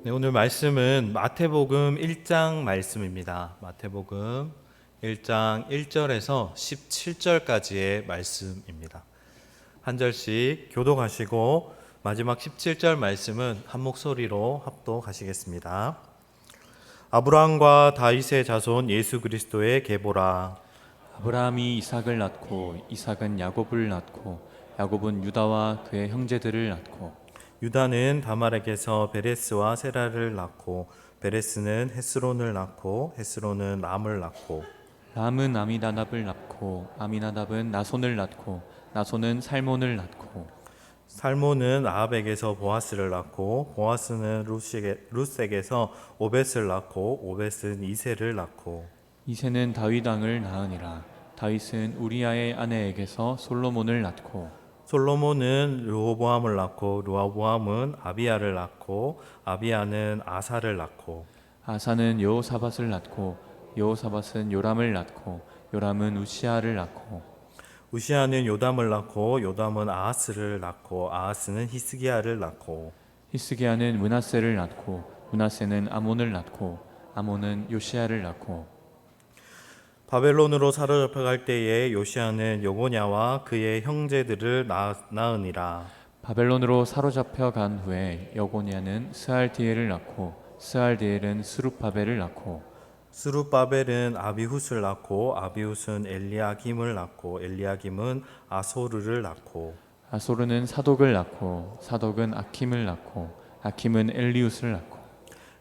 네, 오늘 말씀은 마태복음 1장 말씀입니다. 마태복음 1장 1절에서 17절까지의 말씀입니다. 한 절씩 교독하시고 마지막 17절 말씀은 한 목소리로 합독하시겠습니다. 아브라함과 다윗의 자손 예수 그리스도의 계보라. 아브라함이 이삭을 낳고 이삭은 야곱을 낳고 야곱은 유다와 그의 형제들을 낳고 유다는 다말에게서 베레스와 세라를 낳고 베레스는 헤스론을 낳고 헤스론은 람을 낳고 람은 아미나답을 낳고 아미나답은 나손을 낳고 나손은 살몬을 낳고 살몬은 아합에게서 보아스를 낳고 보아스는 룻에게서 오벳을 낳고 오벳은 이새를 낳고 이새는 다윗 왕을 낳으니라. 다윗은 우리아의 아내에게서 솔로몬을 낳고 솔로몬은 르호보암을 낳고 르호보암은 아비야를 낳고 아비야는 아사를 낳고 아사는 여호사밧을 낳고 여호사밧은 요람을 낳고 요람은 우시아를 낳고 우시아는 요담을 낳고 요담은 아하스를 낳고 아하스는 히스기야를 낳고 히스기야는 므낫세를 낳고 므낫세는 아몬을 낳고 아몬은 요시야를 낳고 바벨론으로 사로잡혀갈 때에 요시아는 여고냐와 그의 형제들을 낳으니라. 바벨론으로 사로잡혀 간 후에 여고냐는 스알디엘을 낳고 스알디엘은 스룹바벨을 낳고 스룹바벨은 아비훗을 낳고 아비훗은 엘리야김을 낳고 엘리야김은 아소르를 낳고 아소르는 사독을 낳고 사독은 아킴을 낳고 아킴은 엘리웃을 낳고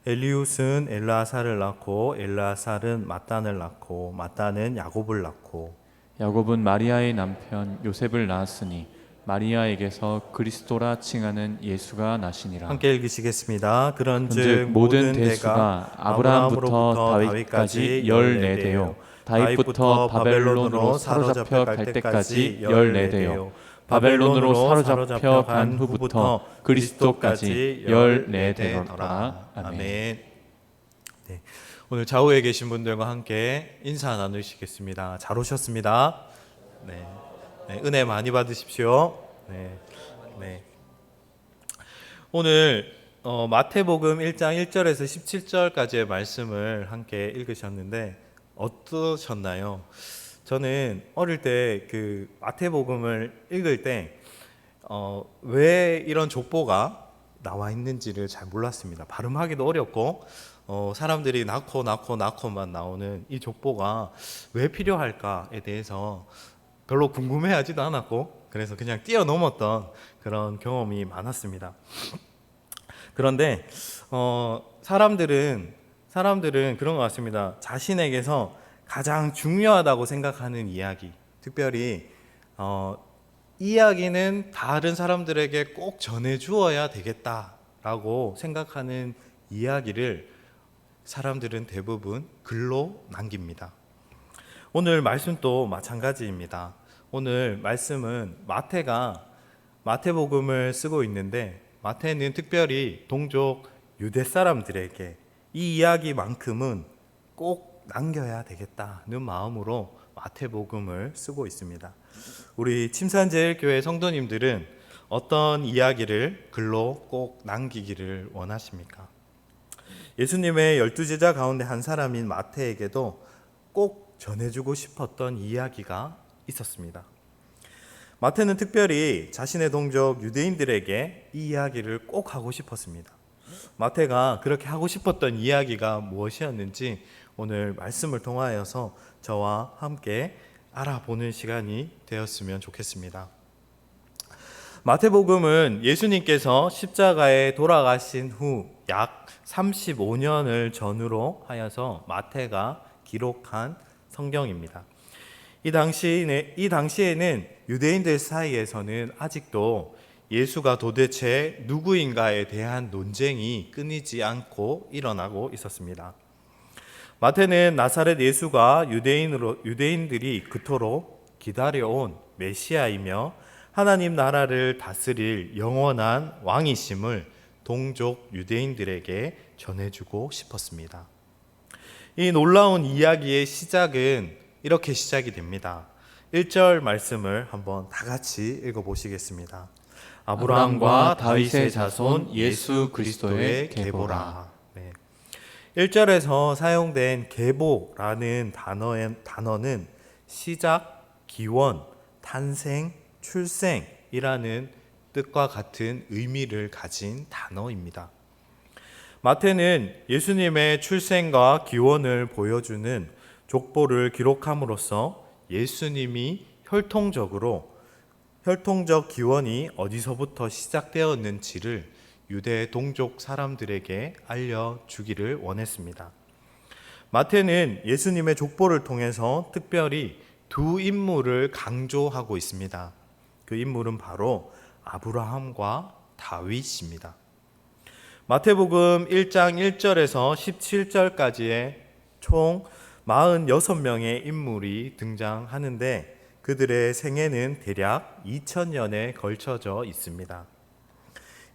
엘리웃은 엘라사를 낳고 엘라살은 마단을 낳고 마단은 야곱을 낳고 야곱은 마리아의 남편 요셉을 낳았으니 마리아에게서 그리스도라 칭하는 예수가 나시니라. 함께 읽으시겠습니다. 그런즉 그런즉 모든 대수가 아브라함부터 다윗까지 14대요 다윗부터 바벨론으로 사로잡혀 갈 때까지 14대요 바벨론으로 사로잡혀 간 후부터 그리스도까지 14대로라. 아멘. 네, 오늘 좌우에 계신 분들과 함께 인사 나누시겠습니다. 잘 오셨습니다. 네, 은혜 많이 받으십시오. 네. 오늘 마태복음 1장 1절에서 17절까지의 말씀을 함께 읽으셨는데 어떠셨나요? 저는 어릴 때 그 마태복음을 읽을 때 왜 이런 족보가 나와 있는지를 잘 몰랐습니다. 발음하기도 어렵고 사람들이 낳고만 나오는 이 족보가 왜 필요할까에 대해서 별로 궁금해하지도 않았고 그래서 그냥 뛰어넘었던 그런 경험이 많았습니다. 그런데 사람들은 그런 것 같습니다. 자신에게서 가장 중요하다고 생각하는 이야기, 특별히 이야기는 다른 사람들에게 꼭 전해주어야 되겠다라고 생각하는 이야기를 사람들은 대부분 글로 남깁니다. 오늘 말씀도 마찬가지입니다. 오늘 말씀은 마태가 마태복음을 쓰고 있는데 마태는 특별히 동족 유대 사람들에게 이 이야기만큼은 꼭 남겨야 되겠다는 마음으로 마태복음을 쓰고 있습니다. 우리 침산제일교회 성도님들은 어떤 이야기를 글로 꼭 남기기를 원하십니까? 예수님의 12제자 가운데 한 사람인 마태에게도 꼭 전해주고 싶었던 이야기가 있었습니다. 마태는 특별히 자신의 동족 유대인들에게 이 이야기를 꼭 하고 싶었습니다. 마태가 그렇게 하고 싶었던 이야기가 무엇이었는지 오늘 말씀을 통하여서 저와 함께 알아보는 시간이 되었으면 좋겠습니다. 마태복음은 예수님께서 십자가에 돌아가신 후 약 35년을 전후로 하여서 마태가 기록한 성경입니다. 이 당시에는 유대인들 사이에서는 아직도 예수가 도대체 누구인가에 대한 논쟁이 끊이지 않고 일어나고 있었습니다. 마태는 나사렛 예수가 유대인들이 그토록 기다려온 메시아이며 하나님 나라를 다스릴 영원한 왕이심을 동족 유대인들에게 전해주고 싶었습니다. 이 놀라운 이야기의 시작은 이렇게 시작이 됩니다. 1절 말씀을 한번 다 같이 읽어보시겠습니다. 아브라함과 다윗의 자손 예수 그리스도의 계보라. 네. 1절에서 사용된 계보라는 단어는 시작, 기원, 탄생, 출생이라는 뜻과 같은 의미를 가진 단어입니다. 마태는 예수님의 출생과 기원을 보여주는 족보를 기록함으로써 예수님이 혈통적 기원이 어디서부터 시작되었는지를 유대 동족 사람들에게 알려주기를 원했습니다. 마태는 예수님의 족보를 통해서 특별히 두 인물을 강조하고 있습니다. 그 인물은 바로 아브라함과 다윗입니다. 마태복음 1장 1절에서 17절까지의 총 46명의 인물이 등장하는데 그들의 생애는 대략 2000년에 걸쳐져 있습니다.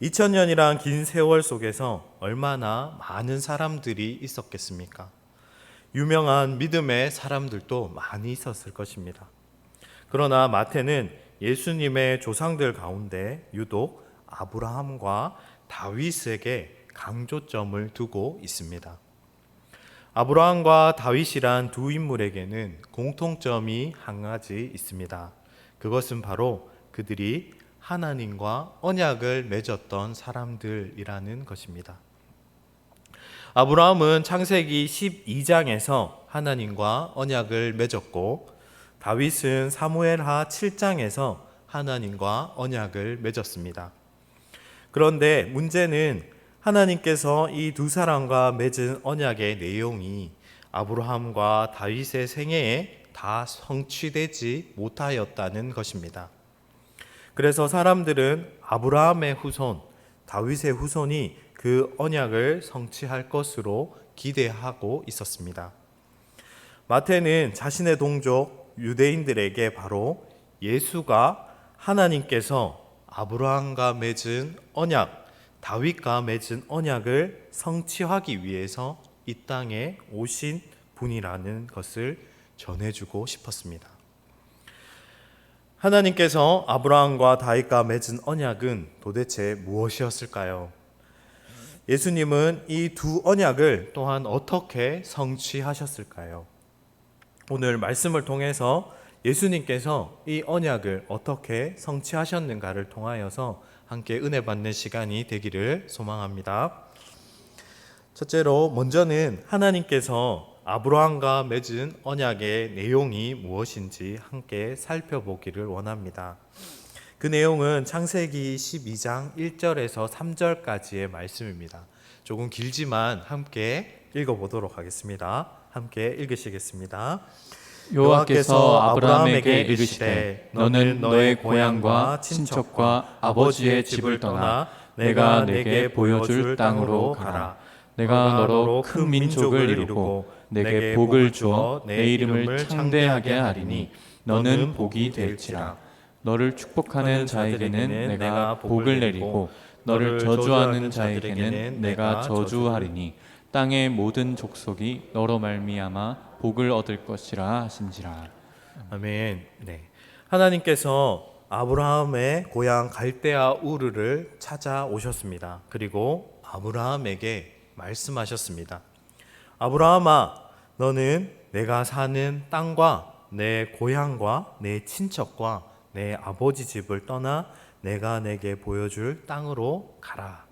2000년이란 긴 세월 속에서 얼마나 많은 사람들이 있었겠습니까? 유명한 믿음의 사람들도 많이 있었을 것입니다. 그러나 마태는 예수님의 조상들 가운데 유독 아브라함과 다윗에게 강조점을 두고 있습니다. 아브라함과 다윗이란 두 인물에게는 공통점이 한 가지 있습니다. 그것은 바로 그들이 하나님과 언약을 맺었던 사람들이라는 것입니다. 아브라함은 창세기 12장에서 하나님과 언약을 맺었고 다윗은 사무엘하 7장에서 하나님과 언약을 맺었습니다. 그런데 문제는 하나님께서 이 두 사람과 맺은 언약의 내용이 아브라함과 다윗의 생애에 다 성취되지 못하였다는 것입니다. 그래서 사람들은 아브라함의 후손, 다윗의 후손이 그 언약을 성취할 것으로 기대하고 있었습니다. 마태는 자신의 동족 유대인들에게 바로 예수가 하나님께서 아브라함과 맺은 언약, 다윗과 맺은 언약을 성취하기 위해서 이 땅에 오신 분이라는 것을 전해주고 싶었습니다. 하나님께서 아브라함과 다윗과 맺은 언약은 도대체 무엇이었을까요? 예수님은 이 두 언약을 또한 어떻게 성취하셨을까요? 오늘 말씀을 통해서 예수님께서 이 언약을 어떻게 성취하셨는가를 통하여서 함께 은혜 받는 시간이 되기를 소망합니다. 첫째로 먼저는 하나님께서 아브라함과 맺은 언약의 내용이 무엇인지 함께 살펴보기를 원합니다. 그 내용은 창세기 12장 1절에서 3절까지의 말씀입니다. 조금 길지만 함께 읽어보도록 하겠습니다. 함께 읽으시겠습니다. 여호와께서 아브라함에게 이르시되 너는 너의 고향과 친척과 아버지의 집을 떠나 내가 내게 보여줄 땅으로 가라. 내가 너로 큰 민족을 이루고 내게 복을 주어 내 이름을 창대하게 하리니 너는 복이 될지라. 너를 축복하는 자에게는 내가 복을 내리고 너를 저주하는 자에게는 내가 저주하리니 땅의 모든 족속이 너로 말미암아 복을 얻을 것이라 하신지라. 아멘. 네. 하나님께서 아브라함의 고향 갈대아 우르를 찾아오셨습니다. 그리고 아브라함에게 말씀하셨습니다. 아브라함아, 너는 내가 사는 땅과 내 고향과 내 친척과 내 아버지 집을 떠나 내가 내게 보여줄 땅으로 가라.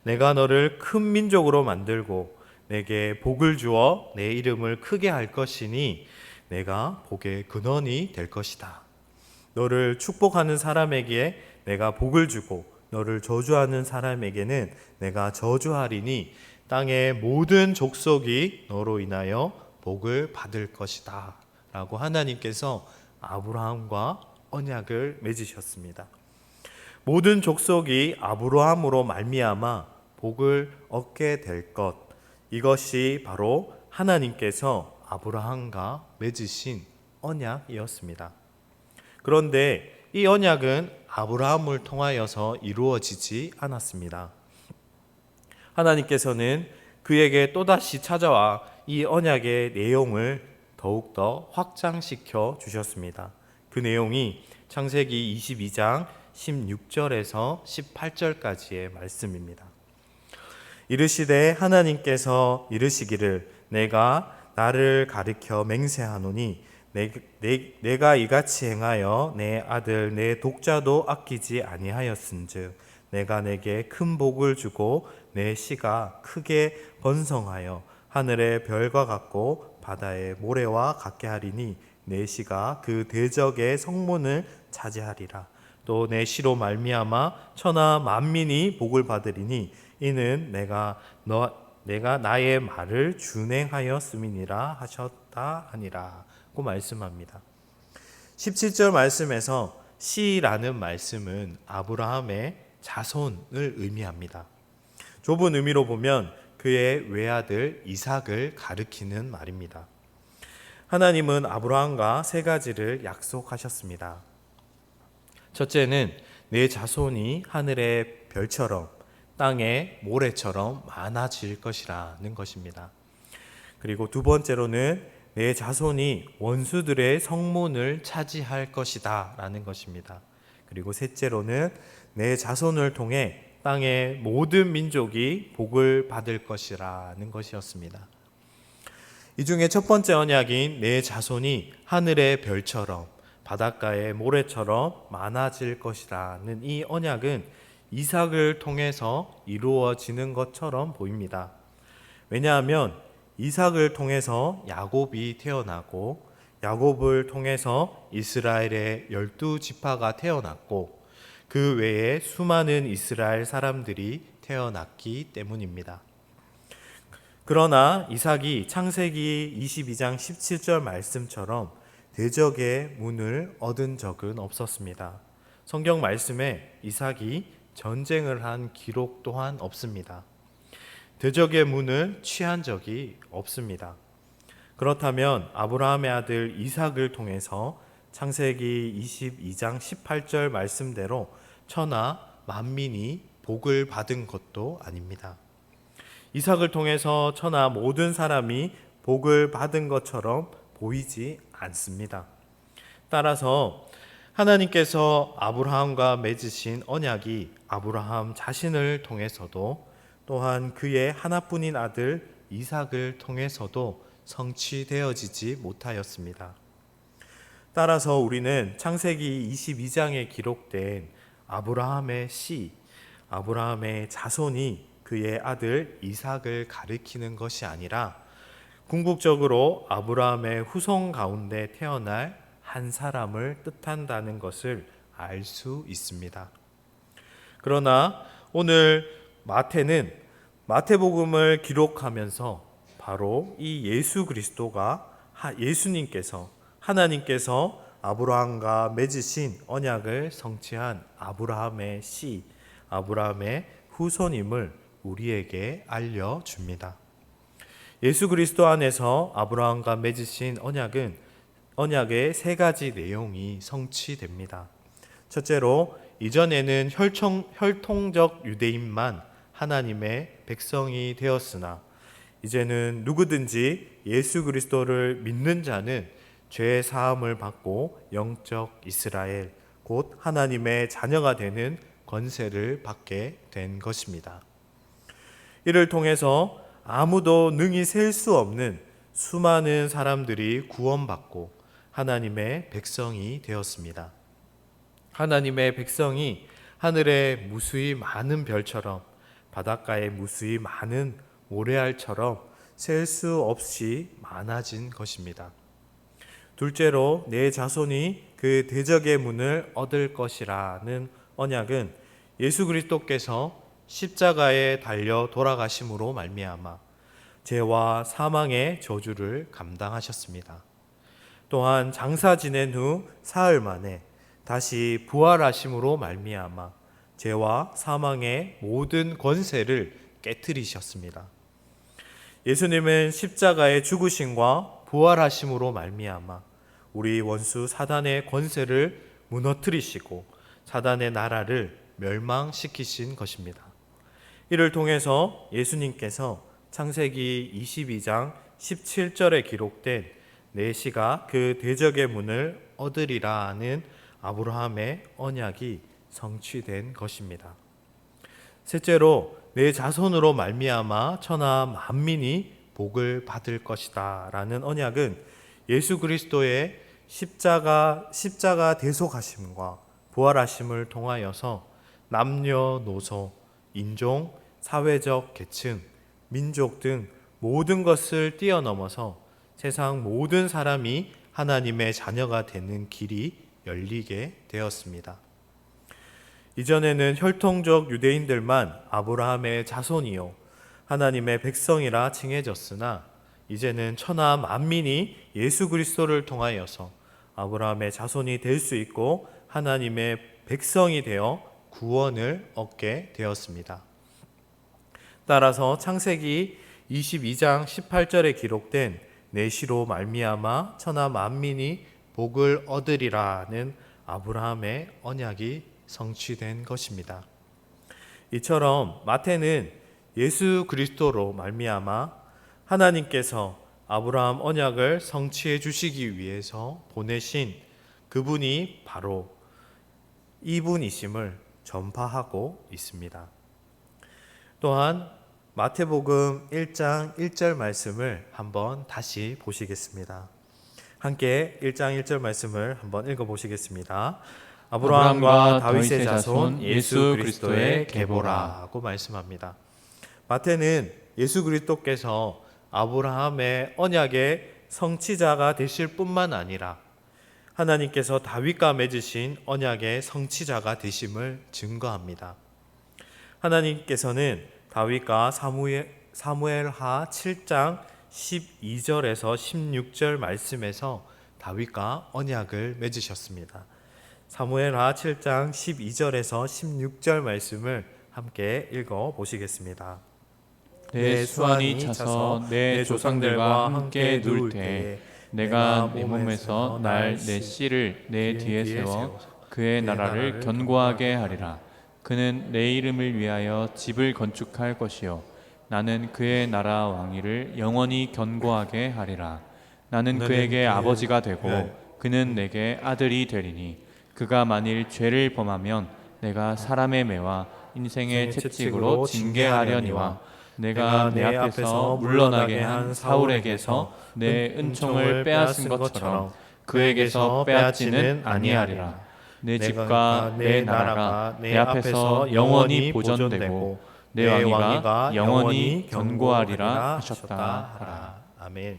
내가 너를 큰 민족으로 만들고 내게 복을 주어 내 이름을 크게 할 것이니 내가 복의 근원이 될 것이다. 너를 축복하는 사람에게 내가 복을 주고 너를 저주하는 사람에게는 내가 저주하리니 땅의 모든 족속이 너로 인하여 복을 받을 것이다. 라고 하나님께서 아브라함과 언약을 맺으셨습니다. 모든 족속이 아브라함으로 말미암아 복을 얻게 될 것, 이것이 바로 하나님께서 아브라함과 맺으신 언약이었습니다. 그런데 이 언약은 아브라함을 통하여서 이루어지지 않았습니다. 하나님께서는 그에게 또다시 찾아와 이 언약의 내용을 더욱더 확장시켜 주셨습니다. 그 내용이 창세기 22장 16절에서 18절까지의 말씀입니다. 이르시되 하나님께서 이르시기를 내가 나를 가리켜 맹세하노니 내가 이같이 행하여 내 아들 내 독자도 아끼지 아니하였은즉 내가 내게 큰 복을 주고 내 씨가 크게 번성하여 하늘의 별과 같고 바다의 모래와 같게 하리니 내 씨가 그 대적의 성문을 차지하리라. 또 내 씨로 말미암아 천하 만민이 복을 받으리니 이는 내가 나의 말을 준행하였음이니라 하셨다 하니라 고 말씀합니다. 17절 말씀에서 씨라는 말씀은 아브라함의 자손을 의미합니다. 좁은 의미로 보면 그의 외아들 이삭을 가리키는 말입니다. 하나님은 아브라함과 세 가지를 약속하셨습니다. 첫째는 내 자손이 하늘의 별처럼 땅의 모래처럼 많아질 것이라는 것입니다. 그리고 두 번째로는 내 자손이 원수들의 성문을 차지할 것이다 라는 것입니다. 그리고 셋째로는 내 자손을 통해 땅의 모든 민족이 복을 받을 것이라는 것이었습니다. 이 중에 첫 번째 언약인 내 자손이 하늘의 별처럼 바닷가의 모래처럼 많아질 것이라는 이 언약은 이삭을 통해서 이루어지는 것처럼 보입니다. 왜냐하면 이삭을 통해서 야곱이 태어나고 야곱을 통해서 이스라엘의 12지파가 태어났고 그 외에 수많은 이스라엘 사람들이 태어났기 때문입니다. 그러나 이삭이 창세기 22장 17절 말씀처럼 대적의 문을 얻은 적은 없었습니다. 성경 말씀에 이삭이 전쟁을 한 기록 또한 없습니다. 대적의 문을 취한 적이 없습니다. 그렇다면 아브라함의 아들 이삭을 통해서 창세기 22장 18절 말씀대로 천하 만민이 복을 받은 것도 아닙니다. 이삭을 통해서 천하 모든 사람이 복을 받은 것처럼 보이지 않습니다. 따라서 하나님께서 아브라함과 맺으신 언약이 아브라함 자신을 통해서도 또한 그의 하나뿐인 아들 이삭을 통해서도 성취되어지지 못하였습니다. 따라서 우리는 창세기 22장에 기록된 아브라함의 씨, 아브라함의 자손이 그의 아들 이삭을 가리키는 것이 아니라 궁극적으로 아브라함의 후손 가운데 태어날 한 사람을 뜻한다는 것을 알 수 있습니다. 그러나 오늘 마태는 마태복음을 기록하면서 바로 이 예수 그리스도가 예수님께서 하나님께서 아브라함과 맺으신 언약을 성취한 아브라함의 씨, 아브라함의 후손임을 우리에게 알려줍니다. 예수 그리스도 안에서 아브라함과 맺으신 언약의 세 가지 내용이 성취됩니다. 첫째로 이전에는 혈통적 유대인만 하나님의 백성이 되었으나 이제는 누구든지 예수 그리스도를 믿는 자는 죄 사함을 받고 영적 이스라엘 곧 하나님의 자녀가 되는 권세를 받게 된 것입니다. 이를 통해서 아무도 능히 셀 수 없는 수많은 사람들이 구원받고 하나님의 백성이 되었습니다. 하나님의 백성이 하늘에 무수히 많은 별처럼 바닷가에 무수히 많은 모래알처럼 셀 수 없이 많아진 것입니다. 둘째로 내 자손이 그 대적의 문을 얻을 것이라는 언약은 예수 그리스도께서 십자가에 달려 돌아가심으로 말미암아 죄와 사망의 저주를 감당하셨습니다. 또한 장사 지낸 후 사흘 만에 다시 부활하심으로 말미암아 죄와 사망의 모든 권세를 깨뜨리셨습니다. 예수님은 십자가의 죽으심과 부활하심으로 말미암아 우리 원수 사단의 권세를 무너뜨리시고 사단의 나라를 멸망시키신 것입니다. 이를 통해서 예수님께서 창세기 22장 17절에 기록된 내 씨가 그 대적의 문을 얻으리라 하는 아브라함의 언약이 성취된 것입니다. 셋째로 내 자손으로 말미암아 천하 만민이 복을 받을 것이다 라는 언약은 예수 그리스도의 십자가 대속하심과 부활하심을 통하여서 남녀노소, 인종, 사회적 계층, 민족 등 모든 것을 뛰어넘어서 세상 모든 사람이 하나님의 자녀가 되는 길이 열리게 되었습니다. 이전에는 혈통적 유대인들만 아브라함의 자손이요 하나님의 백성이라 칭해졌으나 이제는 천하 만민이 예수 그리스도를 통하여서 아브라함의 자손이 될 수 있고 하나님의 백성이 되어 구원을 얻게 되었습니다. 따라서 창세기 22장 18절에 기록된 내시로 말미암아 천하 만민이 복을 얻으리라는 아브라함의 언약이 성취된 것입니다. 이처럼 마태는 예수 그리스도로 말미암아 하나님께서 아브라함 언약을 성취해 주시기 위해서 보내신 그분이 바로 이분이심을 전파하고 있습니다. 또한 마태복음 1장 1절 말씀을 한번 다시 보시겠습니다. 함께 1장 1절 말씀을 한번 읽어보시겠습니다. 아브라함과 다윗의 자손 예수 그리스도의 계보라고 말씀합니다. 마태는 예수 그리스도께서 아브라함의 언약의 성취자가 되실 뿐만 아니라 하나님께서 다윗과 맺으신 언약의 성취자가 되심을 증거합니다. 하나님께서는 다윗과 사무엘하 7장 12절에서 16절 말씀에서 다윗과 언약을 맺으셨습니다. 사무엘하 7장 12절에서 16절 말씀을 함께 읽어 보시겠습니다. 내 수완이 차서 내 조상들과 함께 누울 때에 내가 내 몸에서 날 내 씨를 내 뒤에 세워 그의 나라를 견고하게 하리라. 그는 내 이름을 위하여 집을 건축할 것이요 나는 그의 나라 왕위를 영원히 견고하게 하리라. 나는 그에게 아버지가 되고 그는 내게 아들이 되리니 그가 만일 죄를 범하면 내가 사람의 매와 인생의 채찍으로 징계하려니와 내가 내 앞에서 물러나게 한 사울에게서 내 은총을 빼앗은 것처럼 그에게서 빼앗지는 아니하리라. 내 집과 내 나라가 내 앞에서 영원히 보존되고 내 왕위가 영원히 견고하리라 하셨다 하라. 아멘.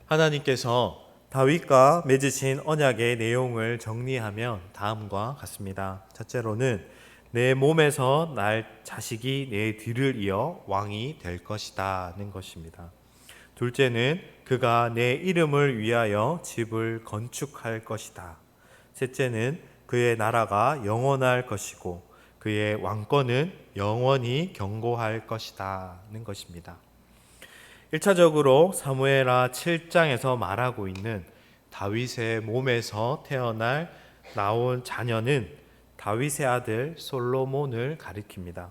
하나님께서 다윗과 맺으신 언약의 내용을 정리하면 다음과 같습니다. 첫째로는 내 몸에서 날 자식이 내 뒤를 이어 왕이 될 것이다는 것입니다. 둘째는 그가 내 이름을 위하여 집을 건축할 것이다. 셋째는 그의 나라가 영원할 것이고 그의 왕권은 영원히 견고할 것이다는 것입니다. 1차적으로 사무엘하 7장에서 말하고 있는 다윗의 몸에서 나온 자녀는 다윗의 아들 솔로몬을 가리킵니다.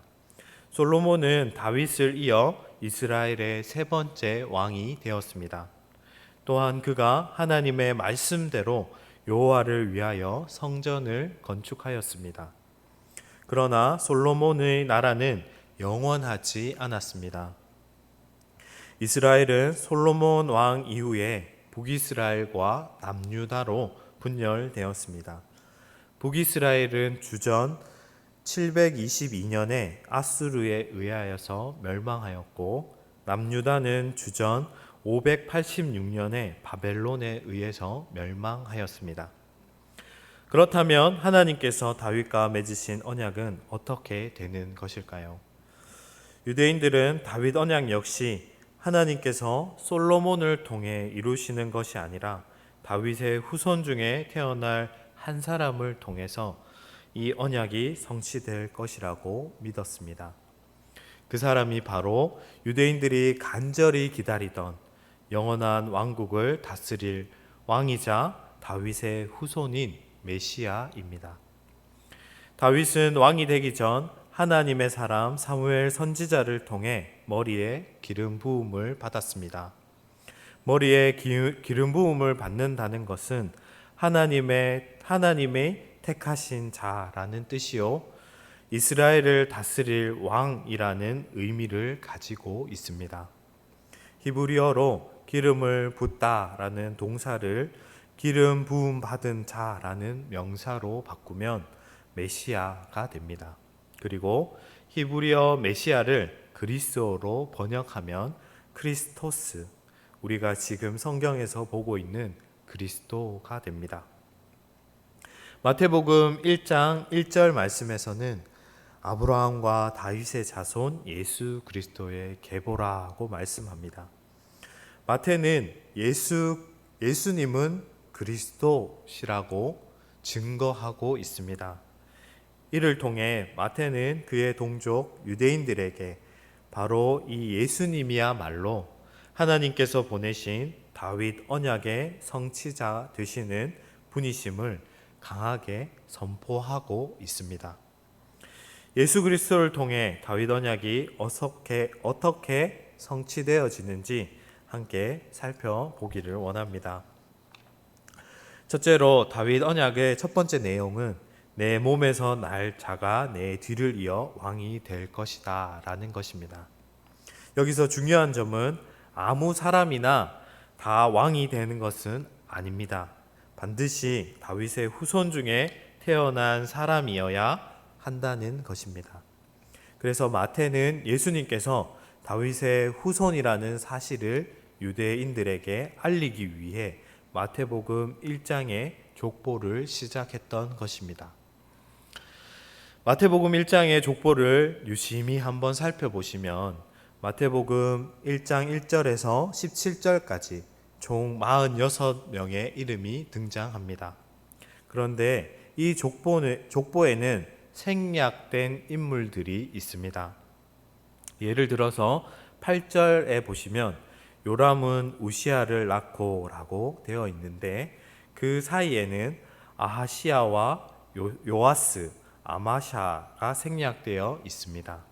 솔로몬은 다윗을 이어 이스라엘의 세 번째 왕이 되었습니다. 또한 그가 하나님의 말씀대로 여호와를 위하여 성전을 건축하였습니다. 그러나 솔로몬의 나라는 영원하지 않았습니다. 이스라엘은 솔로몬 왕 이후에 북이스라엘과 남유다로 분열되었습니다. 북이스라엘은 주전 722년에 아수르에 의하여서 멸망하였고 남유다는 주전 586년에 바벨론에 의해서 멸망하였습니다. 그렇다면 하나님께서 다윗과 맺으신 언약은 어떻게 되는 것일까요? 유대인들은 다윗 언약 역시 하나님께서 솔로몬을 통해 이루시는 것이 아니라 다윗의 후손 중에 태어날 한 사람을 통해서 이 언약이 성취될 것이라고 믿었습니다. 그 사람이 바로 유대인들이 간절히 기다리던 영원한 왕국을 다스릴 왕이자 다윗의 후손인 메시아입니다. 다윗은 왕이 되기 전 하나님의 사람 사무엘 선지자를 통해 머리에 기름 부음을 받았습니다. 머리에 기름 부음을 받는다는 것은 하나님의 택하신 자라는 뜻이요, 이스라엘을 다스릴 왕이라는 의미를 가지고 있습니다. 히브리어로 기름을 붓다라는 동사를 기름 부음 받은 자라는 명사로 바꾸면 메시아가 됩니다. 그리고 히브리어 메시아를 그리스어로 번역하면 크리스토스, 우리가 지금 성경에서 보고 있는 그리스도가 됩니다. 마태복음 1장 1절 말씀에서는 아브라함과 다윗의 자손 예수 그리스도의 계보라고 말씀합니다. 마태는 예수님은 그리스도시라고 증거하고 있습니다. 이를 통해 마태는 그의 동족 유대인들에게 바로 이 예수님이야말로 하나님께서 보내신 다윗 언약의 성취자 되시는 분이심을 강하게 선포하고 있습니다. 예수 그리스도를 통해 다윗 언약이 어떻게 성취되어지는지 함께 살펴보기를 원합니다. 첫째로 다윗 언약의 첫 번째 내용은 내 몸에서 날 자가 내 뒤를 이어 왕이 될 것이다 라는 것입니다. 여기서 중요한 점은 아무 사람이나 다 왕이 되는 것은 아닙니다. 반드시 다윗의 후손 중에 태어난 사람이어야 한다는 것입니다. 그래서 마태는 예수님께서 다윗의 후손이라는 사실을 유대인들에게 알리기 위해 마태복음 1장의 족보를 시작했던 것입니다. 마태복음 1장의 족보를 유심히 한번 살펴보시면 마태복음 1장 1절에서 17절까지 총 46명의 이름이 등장합니다. 그런데 이 족보에는 생략된 인물들이 있습니다. 예를 들어서 8절에 보시면 요람은 우시아를 낳고 라고 되어 있는데 그 사이에는 아하시야와 요아스, 아마샤가 생략되어 있습니다.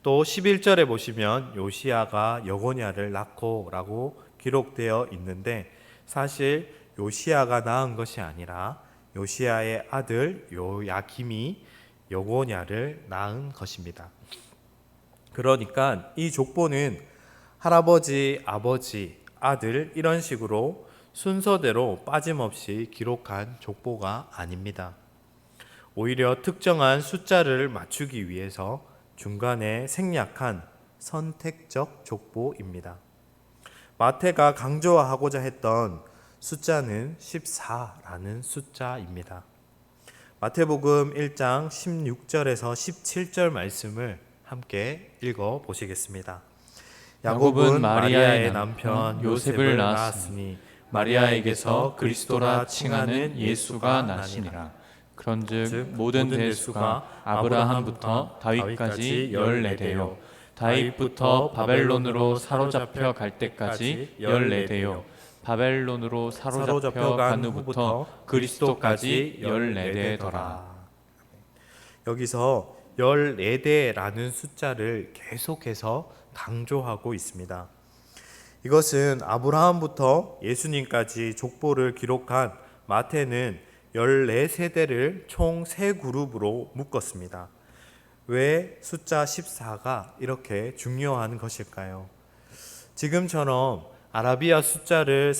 또 11절에 보시면 요시야가 여고냐를 낳고 라고 기록되어 있는데 사실 요시야가 낳은 것이 아니라 요시야의 아들 요야김이 여고냐를 낳은 것입니다. 그러니까 이 족보는 할아버지, 아버지, 아들 이런 식으로 순서대로 빠짐없이 기록한 족보가 아닙니다. 오히려 특정한 숫자를 맞추기 위해서 중간에 생략한 선택적 족보입니다. 마태가 강조하고자 했던 숫자는 14라는 숫자입니다. 마태복음 1장 16절에서 17절 말씀을 함께 읽어 보시겠습니다. 야곱은 마리아의 남편 요셉을 낳았으니 마리아에게서 그리스도라 칭하는 예수가 나시니라. 그런즉 모든 대수가 아브라함부터 다윗까지 14대요 다윗부터 바벨론으로 사로잡혀 갈 때까지 14대요 바벨론으로 사로잡혀 간 후부터 그리스도까지 14대더라. 여기서 14대라는 숫자를 계속해서 강조하고 있습니다. 이것은 아브라함부터 예수님까지 족보를 기록한 마태는 14세대를 총 3그룹으로 묶었습니다. 왜 숫자 14가 이렇게 중요한 것일까요? 지금처럼 아라비아 숫자가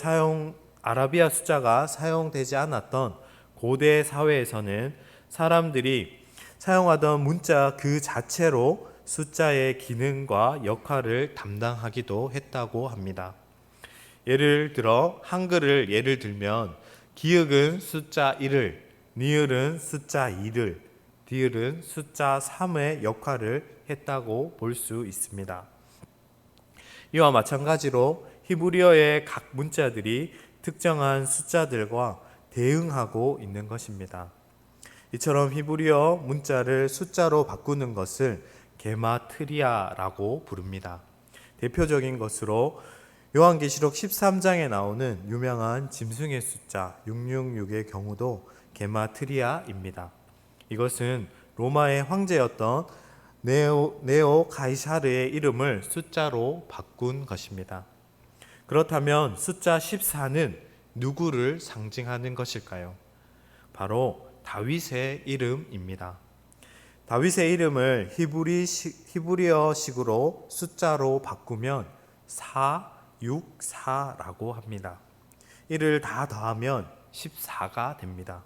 사용되지 않았던 고대 사회에서는 사람들이 사용하던 문자 그 자체로 숫자의 기능과 역할을 담당하기도 했다고 합니다. 예를 들어 한글을 예를 들면 기역은 숫자 1을, 니을은 숫자 2를, 디을은 숫자 3의 역할을 했다고 볼 수 있습니다. 이와 마찬가지로 히브리어의 각 문자들이 특정한 숫자들과 대응하고 있는 것입니다. 이처럼 히브리어 문자를 숫자로 바꾸는 것을 게마트리아라고 부릅니다. 대표적인 것으로 요한계시록 13장에 나오는 유명한 짐승의 숫자 666의 경우도 게마트리아입니다. 이것은 로마의 황제였던 네오 가이사르의 이름을 숫자로 바꾼 것입니다. 그렇다면 숫자 14는 누구를 상징하는 것일까요? 바로 다윗의 이름입니다. 다윗의 이름을 히브리어식으로 숫자로 바꾸면 464라고 합니다. 이를 다 더하면 14가 됩니다.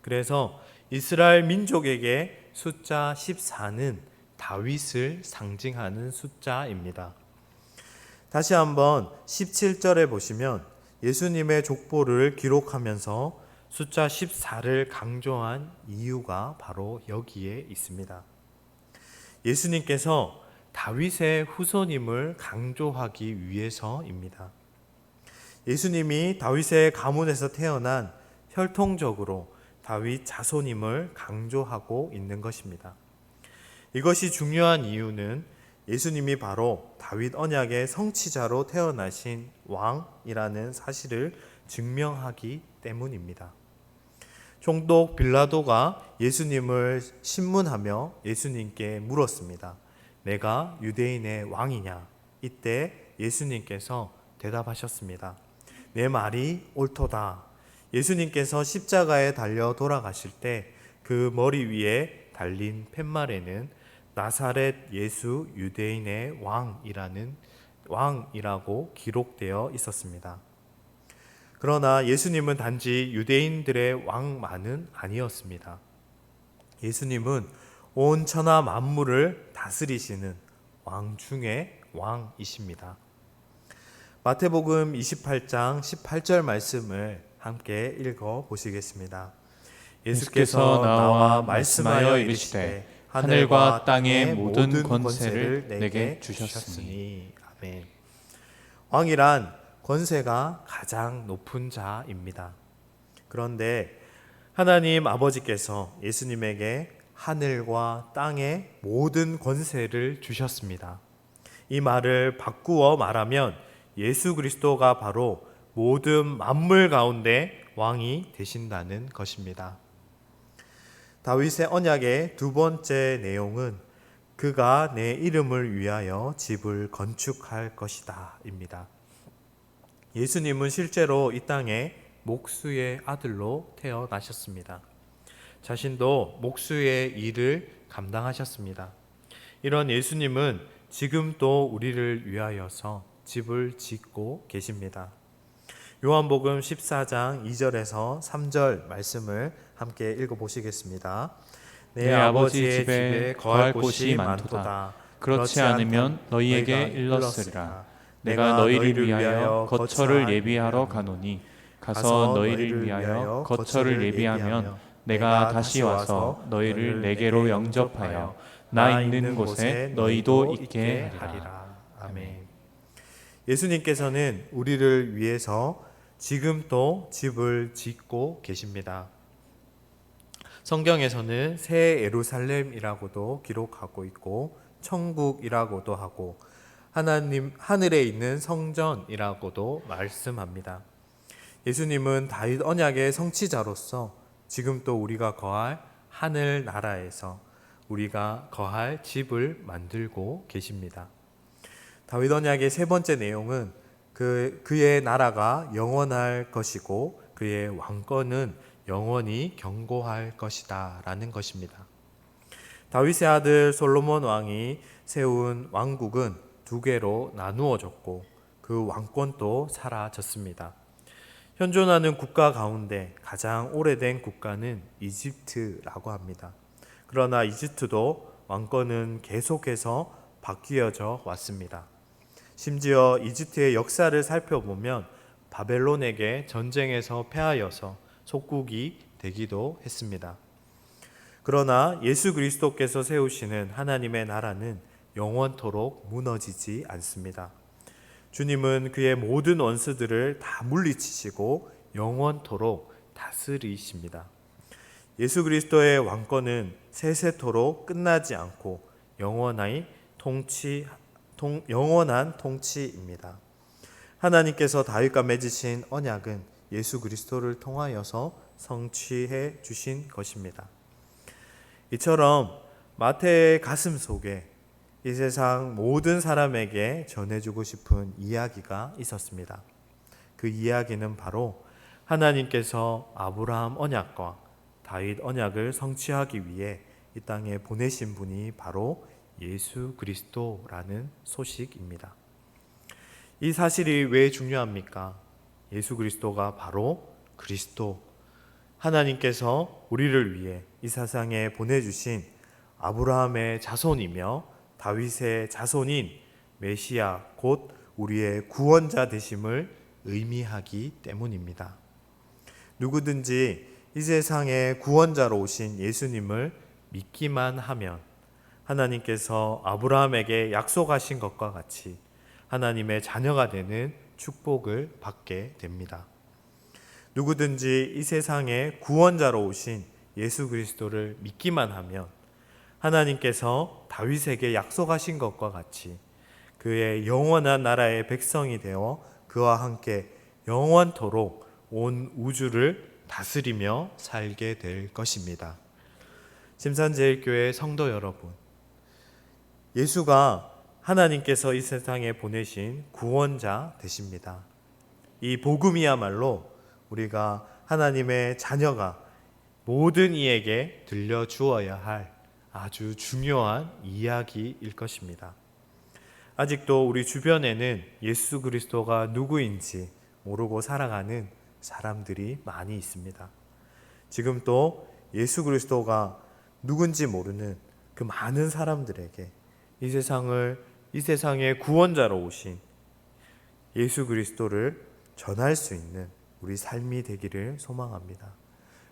그래서 이스라엘 민족에게 숫자 14는 다윗을 상징하는 숫자입니다. 다시 한번 17절에 보시면 예수님의 족보를 기록하면서 숫자 14를 강조한 이유가 바로 여기에 있습니다. 예수님께서 다윗의 후손임을 강조하기 위해서입니다. 예수님이 다윗의 가문에서 태어난 혈통적으로 다윗 자손임을 강조하고 있는 것입니다. 이것이 중요한 이유는 예수님이 바로 다윗 언약의 성취자로 태어나신 왕이라는 사실을 증명하기 때문입니다. 총독 빌라도가 예수님을 신문하며 예수님께 물었습니다. 내가 유대인의 왕이냐? 이때 예수님께서 대답하셨습니다. 내 말이 옳도다. 예수님께서 십자가에 달려 돌아가실 때 그 머리 위에 달린 팻말에는 나사렛 예수 유대인의 왕이라고 기록되어 있었습니다. 그러나 예수님은 단지 유대인들의 왕만은 아니었습니다. 예수님은 온 천하 만물을 다스리시는 왕 중의 왕이십니다. 마태복음 28장 18절 말씀을 함께 읽어 보시겠습니다. 예수께서 나와 말씀하여 이르시되 하늘과 땅의 모든 권세를 내게 주셨으니. 아멘. 왕이란 권세가 가장 높은 자입니다. 그런데 하나님 아버지께서 예수님에게 하늘과 땅의 모든 권세를 주셨습니다. 이 말을 바꾸어 말하면 예수 그리스도가 바로 모든 만물 가운데 왕이 되신다는 것입니다. 다윗의 언약의 두 번째 내용은 그가 내 이름을 위하여 집을 건축할 것이다 입니다. 예수님은 실제로 이 땅에 목수의 아들로 태어나셨습니다. 자신도 목수의 일을 감당하셨습니다. 이런 예수님은 지금 또 우리를 위하여서 집을 짓고 계십니다. 요한복음 14장 2절에서 3절 말씀을 함께 읽어보시겠습니다. 내 아버지의 집에 거할 곳이 많도다. 그렇지 않으면 너희에게 일렀으리라. 내가 너희를 위하여 거처를 예비하러 가노니 가서 너희를 위하여 거처를 예비하면 내가 다시 와서 너희를 내게로 영접하여 나 있는 곳에 너희도 있게 하리라. 아멘. 예수님께서는 우리를 위해서 지금 또 집을 짓고 계십니다. 성경에서는 새 예루살렘이라고도 기록하고 있고 천국이라고도 하고 하나님 하늘에 있는 성전이라고도 말씀합니다. 예수님은 다윗 언약의 성취자로서 지금 또 우리가 거할 하늘 나라에서 우리가 거할 집을 만들고 계십니다. 다윗 언약의 세 번째 내용은 그의 나라가 영원할 것이고 그의 왕권은 영원히 견고할 것이다 라는 것입니다. 다윗의 아들 솔로몬 왕이 세운 왕국은 두 개로 나누어졌고 그 왕권도 사라졌습니다. 현존하는 국가 가운데 가장 오래된 국가는 이집트라고 합니다. 그러나 이집트도 왕권은 계속해서 바뀌어져 왔습니다. 심지어 이집트의 역사를 살펴보면 바벨론에게 전쟁에서 패하여서 속국이 되기도 했습니다. 그러나 예수 그리스도께서 세우시는 하나님의 나라는 영원토록 무너지지 않습니다. 주님은 그의 모든 원수들을 다 물리치시고 영원토록 다스리십니다. 예수 그리스도의 왕권은 세세토록 끝나지 않고 영원한 통치입니다. 하나님께서 다윗과 맺으신 언약은 예수 그리스도를 통하여서 성취해 주신 것입니다. 이처럼 마태의 가슴 속에 이 세상 모든 사람에게 전해주고 싶은 이야기가 있었습니다. 그 이야기는 바로 하나님께서 아브라함 언약과 다윗 언약을 성취하기 위해 이 땅에 보내신 분이 바로 예수 그리스도라는 소식입니다. 이 사실이 왜 중요합니까? 예수 그리스도가 바로 그리스도, 하나님께서 우리를 위해 이 세상에 보내주신 아브라함의 자손이며 다윗의 자손인 메시아, 곧 우리의 구원자 되심을 의미하기 때문입니다. 누구든지 이 세상에 구원자로 오신 예수님을 믿기만 하면 하나님께서 아브라함에게 약속하신 것과 같이 하나님의 자녀가 되는 축복을 받게 됩니다. 누구든지 이 세상에 구원자로 오신 예수 그리스도를 믿기만 하면 하나님께서 다윗에게 약속하신 것과 같이 그의 영원한 나라의 백성이 되어 그와 함께 영원토록 온 우주를 다스리며 살게 될 것입니다. 심산제일교회 성도 여러분, 예수가 하나님께서 이 세상에 보내신 구원자 되십니다. 이 복음이야말로 우리가 하나님의 자녀가 모든 이에게 들려주어야 할 아주 중요한 이야기일 것입니다. 아직도 우리 주변에는 예수 그리스도가 누구인지 모르고 살아가는 사람들이 많이 있습니다. 지금 또 예수 그리스도가 누군지 모르는 그 많은 사람들에게 이 세상의 구원자로 오신 예수 그리스도를 전할 수 있는 우리 삶이 되기를 소망합니다.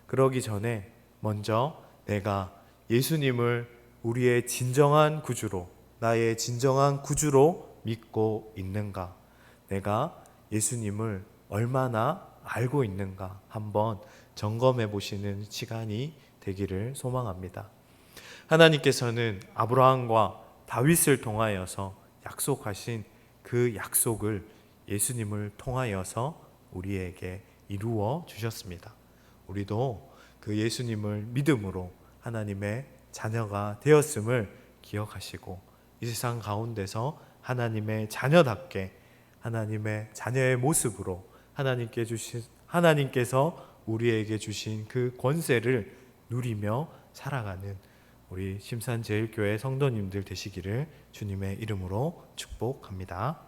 그러기 전에 먼저 내가 예수님을 우리의 진정한 구주로, 나의 진정한 구주로 믿고 있는가? 내가 예수님을 얼마나 알고 있는가? 한번 점검해 보시는 시간이 되기를 소망합니다. 하나님께서는 아브라함과 다윗을 통하여서 약속하신 그 약속을 예수님을 통하여서 우리에게 이루어 주셨습니다. 우리도 그 예수님을 믿음으로 하나님의 자녀가 되었음을 기억하시고 이 세상 가운데서 하나님의 자녀답게 하나님의 자녀의 모습으로 하나님께서 우리에게 주신 그 권세를 누리며 살아가는 우리 심산제일교회 성도님들 되시기를 주님의 이름으로 축복합니다.